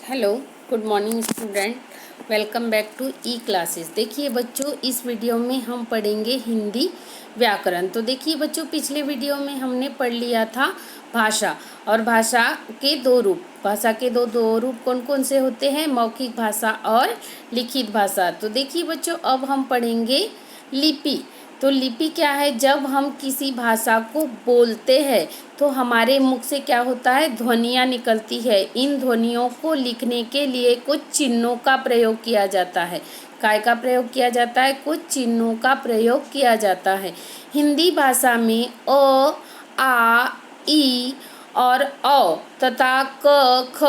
Hello, good morning student. Welcome back to E classes. देखिए बच्चों, इस वीडियो में हम पढ़ेंगे हिंदी व्याकरण। तो देखिए बच्चों, पिछले वीडियो में हमने पढ़ लिया था भाषा, और भाषा के दो रूप। भाषा के दो रूप कौन कौन से होते हैं? मौखिक भाषा और लिखित भाषा। तो देखिए बच्चों, अब हम पढ़ेंगे लिपि। तो लिपि क्या है? जब हम किसी भाषा को बोलते हैं तो हमारे मुख से क्या होता है? ध्वनियाँ निकलती है। इन ध्वनियों को लिखने के लिए कुछ चिन्हों का प्रयोग किया जाता है। काय का प्रयोग किया जाता है? कुछ चिन्हों का प्रयोग किया जाता है। हिंदी भाषा में अ, आ, ई और औ तथा क, ख,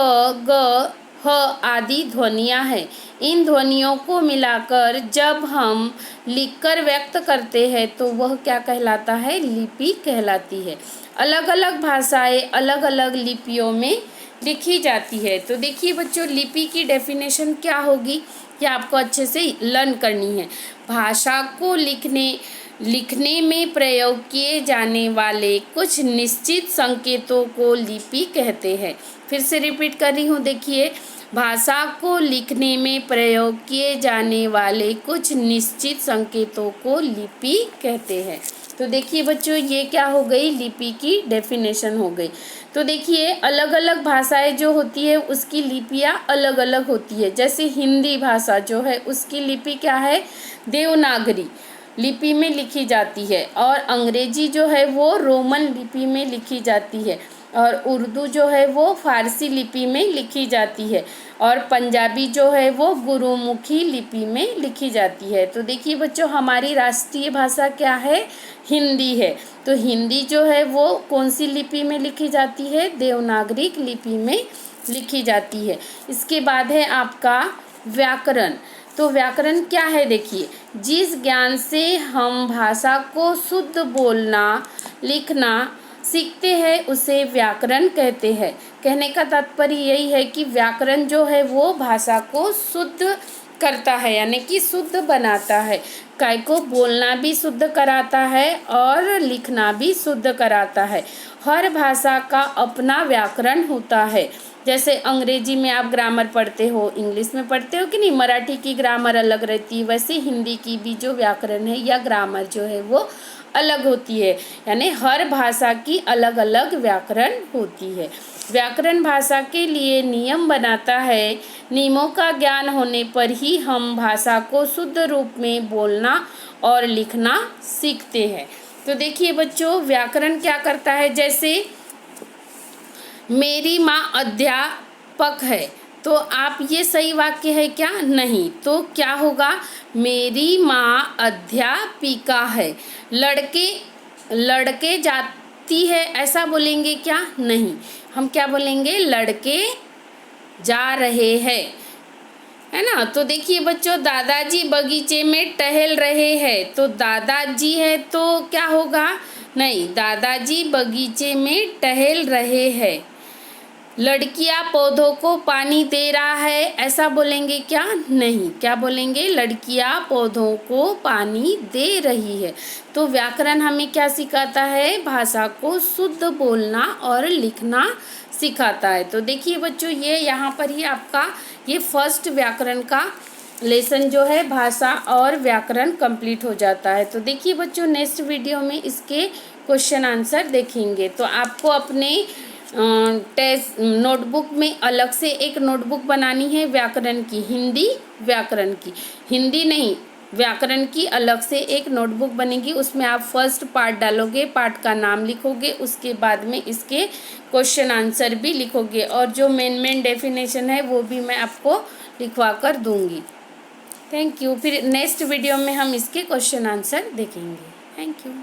ग, ह आदि ध्वनियाँ हैं। इन ध्वनियों को मिलाकर जब हम लिखकर व्यक्त करते हैं तो वह क्या कहलाता है? लिपि कहलाती है। अलग अलग भाषाएं अलग अलग लिपियों में लिखी जाती है। तो देखिए बच्चों, लिपि की डेफिनेशन क्या होगी, ये आपको अच्छे से लर्न करनी है। भाषा को लिखने में प्रयोग किए जाने वाले कुछ निश्चित संकेतों को लिपि कहते हैं। फिर से रिपीट कर रही हूँ, देखिए, भाषा को लिखने में प्रयोग किए जाने वाले कुछ निश्चित संकेतों को लिपि कहते हैं। तो देखिए बच्चों, ये क्या हो गई? लिपि की डेफिनेशन हो गई। तो देखिए, अलग अलग भाषाएं जो होती है उसकी लिपियाँ अलग अलग होती है। जैसे हिंदी भाषा जो है उसकी लिपि क्या है? देवनागरी लिपि में लिखी जाती है। और अंग्रेजी जो है वो रोमन लिपि में लिखी जाती है। और उर्दू जो है वो फारसी लिपि में लिखी जाती है। और पंजाबी जो है वो गुरुमुखी लिपि में लिखी जाती है। तो देखिए बच्चों, हमारी राष्ट्रीय भाषा क्या है? हिंदी है। तो हिंदी जो है वो कौन सी लिपि में लिखी जाती है? देवनागरी लिपि में लिखी जाती है। इसके बाद है आपका व्याकरण। तो व्याकरण क्या है? देखिए, जिस ज्ञान से हम भाषा को शुद्ध बोलना लिखना सीखते हैं उसे व्याकरण कहते हैं। कहने का तात्पर्य यही है कि व्याकरण जो है वो भाषा को शुद्ध करता है, यानी कि शुद्ध बनाता है। काय को बोलना भी शुद्ध कराता है और लिखना भी शुद्ध कराता है। हर भाषा का अपना व्याकरण होता है। जैसे अंग्रेजी में आप ग्रामर पढ़ते हो, इंग्लिश में पढ़ते हो कि नहीं, मराठी की ग्रामर अलग रहती है, वैसे हिंदी की भी जो व्याकरण है या ग्रामर जो है वो अलग होती है। यानी हर भाषा की अलग अलग व्याकरण होती है। व्याकरण भाषा के लिए नियम बनाता है। नियमों का ज्ञान होने पर ही हम भाषा को शुद्ध रूप में बोलना और लिखना सीखते हैं। तो देखिए बच्चों, व्याकरण क्या करता है? जैसे मेरी माँ अध्यापक है, तो आप ये सही वाक्य है क्या? नहीं। तो क्या होगा? मेरी माँ अध्यापिका है। लड़के जाती है, ऐसा बोलेंगे क्या? नहीं। हम क्या बोलेंगे? लड़के जा रहे हैं, है ना। तो देखिए बच्चों, दादाजी बगीचे में टहल रहे हैं। तो दादाजी है तो क्या होगा? नहीं, दादाजी बगीचे में टहल रहे हैं। लड़कियां पौधों को पानी दे रहा है, ऐसा बोलेंगे क्या? नहीं। क्या बोलेंगे? लड़कियां पौधों को पानी दे रही है। तो व्याकरण हमें क्या सिखाता है? भाषा को शुद्ध बोलना और लिखना सिखाता है। तो देखिए बच्चों, ये यहाँ पर ही आपका ये फर्स्ट व्याकरण का लेसन जो है भाषा और व्याकरण कंप्लीट हो जाता है। तो देखिए बच्चों, नेक्स्ट वीडियो में इसके क्वेश्चन आंसर देखेंगे। तो आपको अपने टेस्ट नोटबुक में अलग से एक नोटबुक बनानी है व्याकरण की, हिंदी व्याकरण की, हिंदी नहीं व्याकरण की अलग से एक नोटबुक बनेगी। उसमें आप फर्स्ट पार्ट डालोगे, पार्ट का नाम लिखोगे, उसके बाद में इसके क्वेश्चन आंसर भी लिखोगे, और जो मेन डेफिनेशन है वो भी मैं आपको लिखवा कर दूंगी। Thank you. फिर नेक्स्ट वीडियो में हम इसके क्वेश्चन आंसर देखेंगे। Thank you.